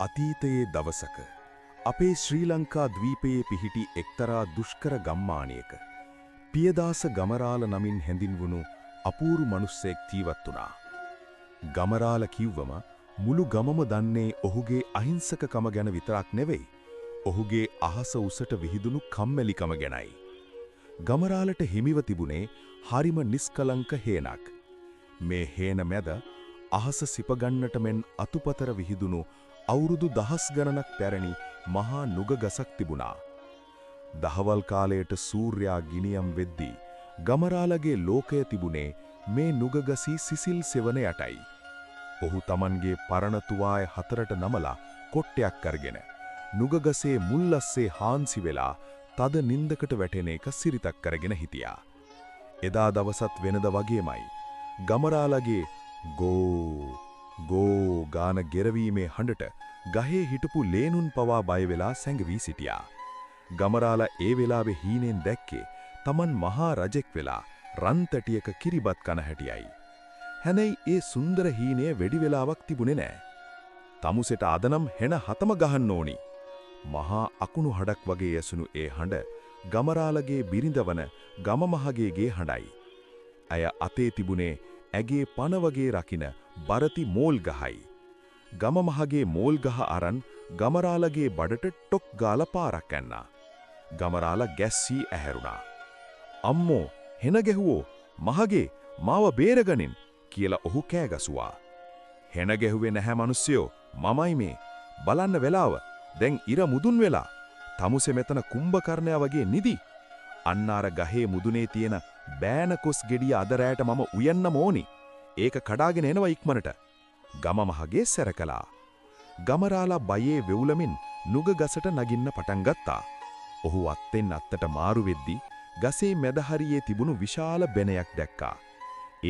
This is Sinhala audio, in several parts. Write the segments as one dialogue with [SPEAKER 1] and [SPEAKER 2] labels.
[SPEAKER 1] අතීතයේ දවසක අපේ ශ්‍රී ලංකා ද්වීපයේ පිහිටි එක්තරා දුෂ්කර ගම්මානයක පියදාස ගමරාල නමින් හැඳින්වුණු අපූරු මනුස්සයෙක් ජීවත් වුණා. ගමරාල කිව්වම මුළු ගමම දන්නේ ඔහුගේ අහිංසකකම ගැන විතරක් නෙවෙයි, ඔහුගේ අහස උසට විහිදුණු කම්මැලිකම ගැනයි. ගමරාලට හිමිව තිබුණේ හරිම නිස්කලංක හේනක්. මේ හේන මැද අහස සිපගන්නට මෙන් අතුපතර විහිදුණු අවුරුදු දහස් ගණනක් පැරණි මහා නුග ගසක් තිබුණා. දහවල් කාලයට සූර්යා ගිනියම් වෙද්දී ගමරාලගේ ලෝකය තිබුණේ මේ නුග ගසී සිසිල් සෙවන යටයි. ඔහු Tamanගේ පරණ තුවාය හතරට නමලා කොට්ටයක් අරගෙන නුග ගසේ මුල්ලස්සේ හාන්සි වෙලා තද නින්දකට වැටෙන එක සිරිතක් කරගෙන හිටියා. එදා දවසත් වෙනද වගේමයි ගමරාලගේ ගෝ ගාන ගෙරවීමේ හඬට ගහේ හිටපු ලේනුන් පවා බය වෙලා සැඟවී සිටියා. ගමරාලා ඒ වෙලාවේ හීනෙන් දැක්කේ Taman මහා රජෙක් වෙලා රන්තටියක කිරිබත් කන හැටියයි. හැබැයි ඒ සුන්දර හීනය වැඩි වෙලාවක් තිබුණේ නැහැ. තමුසෙට අදනම් හෙන හතම ගහන්න ඕනි. මහා අකුණු හඩක් වගේ ඇසුණු ඒ හඬ ගමරාලගේ බිරිඳවන ගමමහගේගේ හඬයි. අය අතේ තිබුණේ ඇගේ පණ වගේ රකින්න බරති මෝල් ගහයි. ගමමහගේ මෝල් ගහ අරන් ගමරාලගේ බඩට ටොක් ගාලා පාරක් ඇන්නා. ගමරාලා ගැස්සී ඇහැරුණා. අම්මෝ හෙන ගැහුවෝ මහගේ මාව බේරගනින් කියලා ඔහු කෑ ගසුවා. හෙන ගැහුවේ නැහැ මිනිස්සයෝ, මමයි මේ. බලන්න වෙලාව. දැන් ඉර මුදුන් වෙලා. තමුසේ මෙතන කුම්භකර්ණයා වගේ නිදි. අන්න අර ගහේ මුදුනේ තියෙන බෑන කොස් ගෙඩිය අද රැයට මම උයන්නම ඕනි. ඒක කඩාගෙන එනවා ඉක්මනට. ගමමහගේ සැරකලා. ගමරාලා බයේ වෙවුලමින් නුග ගසට නගින්න පටන් ගත්තා. ඔහු අත්ෙන් අත්තට මාරු වෙද්දී ගසේ මැද හරියේ තිබුණු විශාල බෙනයක් දැක්කා.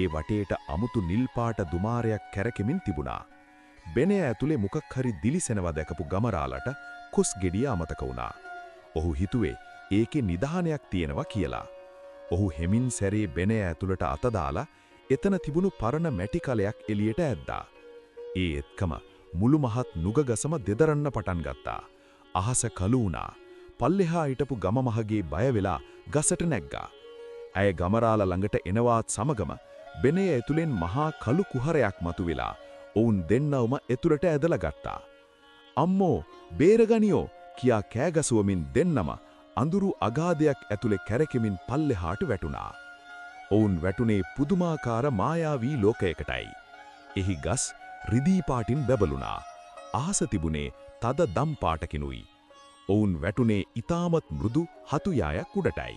[SPEAKER 1] ඒ වටේට අමුතු නිල් පාට දුමාරයක් කැරකෙමින් තිබුණා. බෙනය ඇතුලේ මොකක් හරි දිලිසෙනවා දැකපු ගමරාලට කොස් ගෙඩිය අමතක වුණා. ඔහු හිතුවේ ඒකේ නිදානයක් තියෙනවා කියලා. ඔහු හෙමින් සැරේ බෙනය ඇතුළට අත දාලා එතන තිබුණු පරණ මැටි කලයක් එළියට ඇද්දා. ඒ එක්කම මුළු මහත් නුග ගසම දෙදරන්න පටන් ගත්තා. අහස කළු වුණා. පල්ලෙහා හිටපු ගමමහගේ බය වෙලා ගසට නැග්ගා. ඇය ගමරාලා ළඟට එනවාත් සමගම බෙනය ඇතුලෙන් මහා කළු කුහරයක් මතුවෙලා ඔවුන් දෙන්නවම ඇතුළට ඇදලා ගත්තා. අම්මෝ බේරගනියෝ කියා කෑ ගසුවමින් දෙන්නම අඳුරු අගාධයක් ඇතුලේ කැරකෙමින් පල්ලෙහාට වැටුණා. ඔවුන් වැටුනේ පුදුමාකාර මායාවී ලෝකයකටයි. එහි ගස් රිදී පාටින් බැබළුණා. අහස තිබුණේ තද දම් පාටකිනුයි. ඔවුන් වැටුනේ ඊටමත් මෘදු හතු යායක් උඩටයි.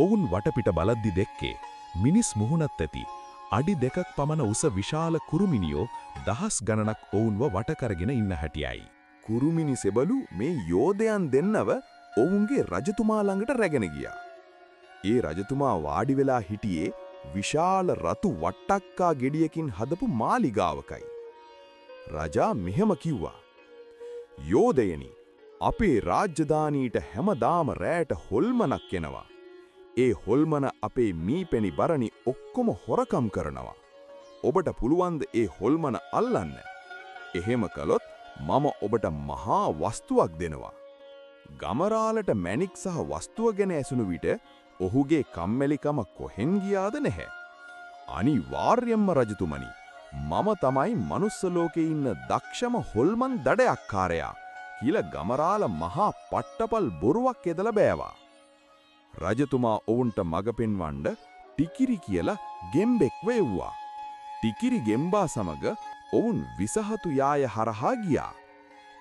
[SPEAKER 1] ඔවුන් වටපිට බලද්දි දැක්කේ මිනිස් මුහුණත් ඇති අඩි 2ක් පමණ උස විශාල කුරුමිනියෝ දහස් ගණනක් ඔවුන්ව වට කරගෙන ඉන්න හැටියයි. කුරුමිනි සෙබළු මේ යෝධයන් දෙන්නව ඔවුන්ගේ රජතුමා ළඟට රැගෙන ගියා. ඒ රජතුමා වාඩි වෙලා හිටියේ විශාල රතු වට්ටක්කා ගෙඩියකින් හදපු මාලිගාවකයි. රජා මෙහෙම කිව්වා: යෝධයනි, අපේ රාජධානීට හැමදාම රැයට හොල්මනක් එනවා. ඒ හොල්මන අපේ මීපෙනි බරණි ඔක්කොම හොරකම් කරනවා. ඔබට පුළුවන් ද ඒ හොල්මන අල්ලන්න? එහෙම කළොත් මම ඔබට මහා වස්තුවක් දෙනවා. ගමරාලට මැණික් සහ වස්තුව ගැන ඇසුණු විට ඔහුගේ කම්මැලිකම කොහෙන් ගියාද නැහැ. අනිවාර්යයෙන්ම රජතුමනි, මම තමයි මනුස්ස ලෝකේ ඉන්න දක්ෂම හොල්මන් දඩයක්කාරයා කියලා ගමරාල මහා පට්ටපල් බොරුවක් එදලා බෑවා. රජතුමා ඔවුන්ට මඟ පෙන්වන්න ටිකිරි කියලා ගෙම්බෙක් වෙව්වා. ටිකිරි ගෙම්බා සමග ඔවුන් විසහතු යාය හරහා ගියා.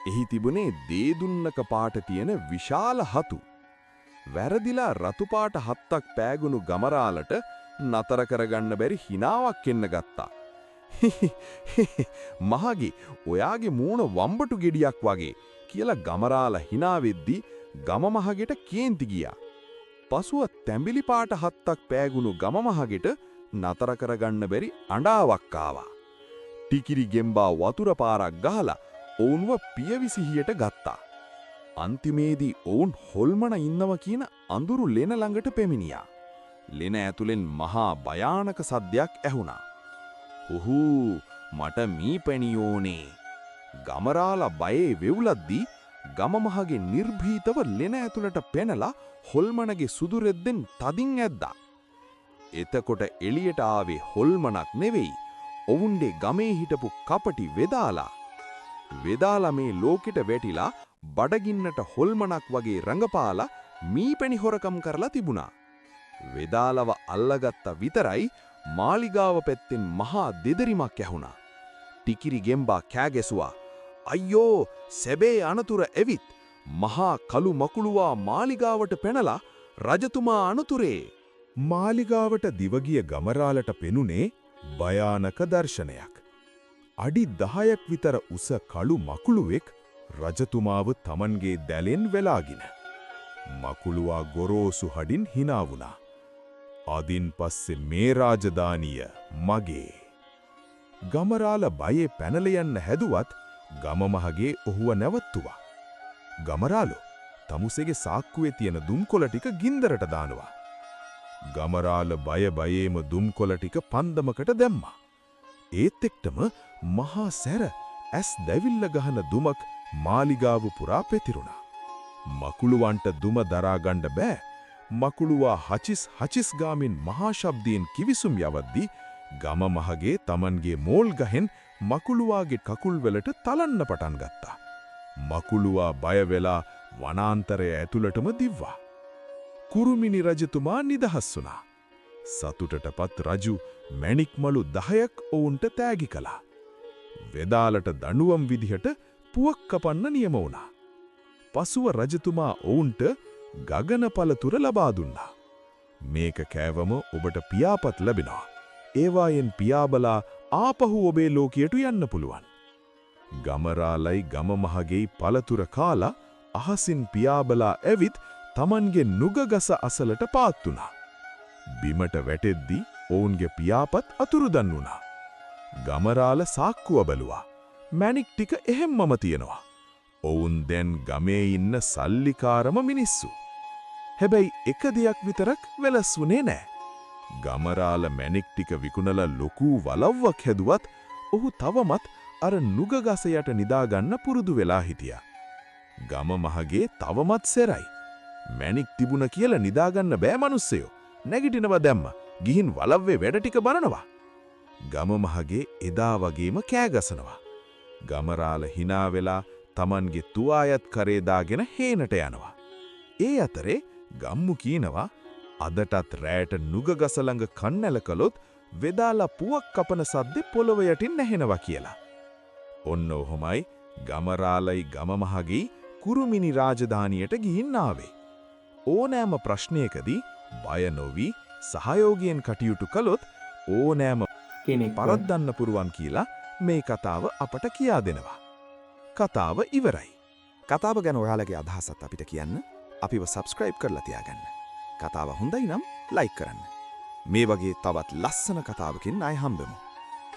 [SPEAKER 1] එහි තිබුණේ දේදුන්නක පාට තියෙන විශාල හතු. වැරදිලා රතු පාට හත්තක් පෑගුණු ගමරාලට නතර කරගන්න බැරි හිනාවක් එන්න ගත්තා. මහගේ ඔයාගේ මූණ වම්බටු ගෙඩියක් වගේ කියලා ගමරාලා හිනා වෙද්දී ගමමහගෙට කේන්ති ගියා. පසුව තැඹිලි පාට හත්තක් පෑගුණු ගමමහගෙට නතර කරගන්න බැරි අඬාවක් ආවා. ටිකිරි ගෙම්බා වතුර පාරක් ගහලා ඔවුන්ව පියවිසිහියට ගත්තා. අන්තිමේදී ඔවුන් හොල්මන ඉන්නවා කියන අඳුරු ලෙන ළඟට පෙමිනියා. ලෙන ඇතුලෙන් මහා භයානක සද්දයක් ඇහුණා. "උහු, මට මීපැණි ඕනේ." ගමරාලා බයේ වෙවුලද්දී ගමමහගේ නිර්භීතව ලෙන ඇතුළට පැනලා හොල්මනගේ සුදුරෙද්දෙන් තදින් ඇද්දා. එතකොට එළියට ආවේ හොල්මනක් නෙවෙයි. ඔවුන්ගේ ගමේ හිටපු කපටි වෙදාලා. වෙදාලා මේ ලෝකෙට වැටිලා බඩගින්නට හොල්මනක් වගේ රඟපාලා මීපැණි හොරකම් කරලා තිබුණා. වෙදාලව අල්ලගත්ත විතරයි මාලිගාව පැත්තෙන් මහා දෙදරිමක් ඇහුණා. ටිකිරි ගෙම්බා කෑගැසුවා. අයියෝ සැබේ අනතුර ඇවිත් මහා කළු මකුළුවා මාලිගාවට පැනලා රජතුමා අනතුරේ. මාලිගාවට දිවගිය ගමරාලට පෙනුනේ භයානක දර්ශනයක්. අඩි 10ක් විතර උස කළු මකුළුවෙක් රජතුමාව තමන්ගේ දැලෙන් වෙලාගෙන. මකුළුවා ගොරෝසු හඩින් hina වුණා. අදින් පස්සේ මේ රාජධානිය මගේ. ගමරාල බයේ පැනල යන්න හැදුවත් ගමමහගේ ඔහුව නැවත්තුවා. ගමරාලෝ තමුසේගේ සාක්කුවේ තියෙන දුම්කොළ ටික ගින්දරට දානවා. ගමරාල බය බයේම දුම්කොළ ටික පන්දමකට දැම්මා. ඒත් එක්ටම මහා සැර ඇස් දැවිල්ල ගහන දුමක් මාලිගාව පුරා පෙතිරුණා. මකුළුවන්ට දුම දරා ගන්න බෑ. මකුළුවා හචිස් ගාමින් මහා ශබ්දයෙන් කිවිසුම් යවද්දී ගමමහගේ තමන්ගේ මෝල් ගහෙන් මකුළුවාගේ කකුල් වලට තලන්න පටන් ගත්තා. මකුළුවා බය වෙලා වනාන්තරය ඇතුළටම දිව්වා. කුරුමිනි රජතුමා නිදහස් වුණා. සතුටටපත් රජු මැණික්මලු 10ක් ඔවුන්ට තෑගි කළා. වෙදාලට දඬුවම් විදිහට පුවක් කපන්න නියම වුණා. පසුව රජතුමා ඔවුන්ට ගගනපලතුර ලබා දුන්නා. මේක කෑවම ඔබට පියාපත් ලැබෙනවා. ඒවායෙන් පියාබලා ආපහු ඔබේ ලෝකයට යන්න පුළුවන්. ගමරාලයි ගමමහගේ පළතුර කාලා අහසින් පියාබලා ඇවිත් තමන්ගේ නුගගස අසලට පාත් වුණා. බිමට වැටෙද්දී ඔවුන්ගේ පියාපත් අතුරුදන් වුණා. ගමරාල සාක්කුව බැලුවා. මැණික් ටික එහෙම්මම තියෙනවා. ඔවුන් දැන් ගමේ ඉන්න සල්ලිකාරම මිනිස්සු. හැබැයි එක දෙයක් විතරක් වෙනස් වුණේ නෑ. ගමරාල මැණික් ටික විකුණලා ලොකු වලව්වක් හැදුවත් ඔහු තවමත් අර නුගගස යට නිදාගන්න පුරුදු වෙලා හිටියා. ගමමහගේ තවමත් සෙරයි. මැණික් තිබුණ කියලා නිදාගන්න බෑ මිනිස්සයෝ. නැගිටිනවා දැම්ම. ගිහින් වලව්වේ වැඩ ටික බලනවා. ගමමහගේ එදා වගේම කෑගසනවා. ගමරාල hina වෙලා තමන්ගේ තුවායත් කරේ දාගෙන හේනට යනවා. ඒ අතරේ ගම්මු කියනවා අදටත් රැයට නුගගස ළඟ කන්නැල කළොත් වෙදාලා පුවක් කපන සද්දේ පොළව යටින් නැහෙනවා කියලා. ඔන්න ඔහොමයි ගමරාලයි ගමමහගේ කුරුමිනි රාජධානියට ගිහින් ආවේ. ඕනෑම ප්‍රශ්නයකදී බය නොවි සහයෝගයෙන් කටයුතු කළොත් ඕනෑම කෙනෙක් පරද්දන්න පුරුවන් කියලා මේ කතාව අපට කියා දෙනවා. කතාව ඉවරයි.
[SPEAKER 2] කතාව ගැන ඔයාලගේ අදහසත් අපිට කියන්න. අපිව සබස්ක්‍රයිබ් කරලා තියාගන්න. කතාව හොඳයි නම් ලයික් කරන්න. මේ වගේ තවත් ලස්සන කතාවකින් ආයෙ හම්බෙමු.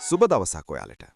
[SPEAKER 2] සුබ දවසක් ඔයාලට.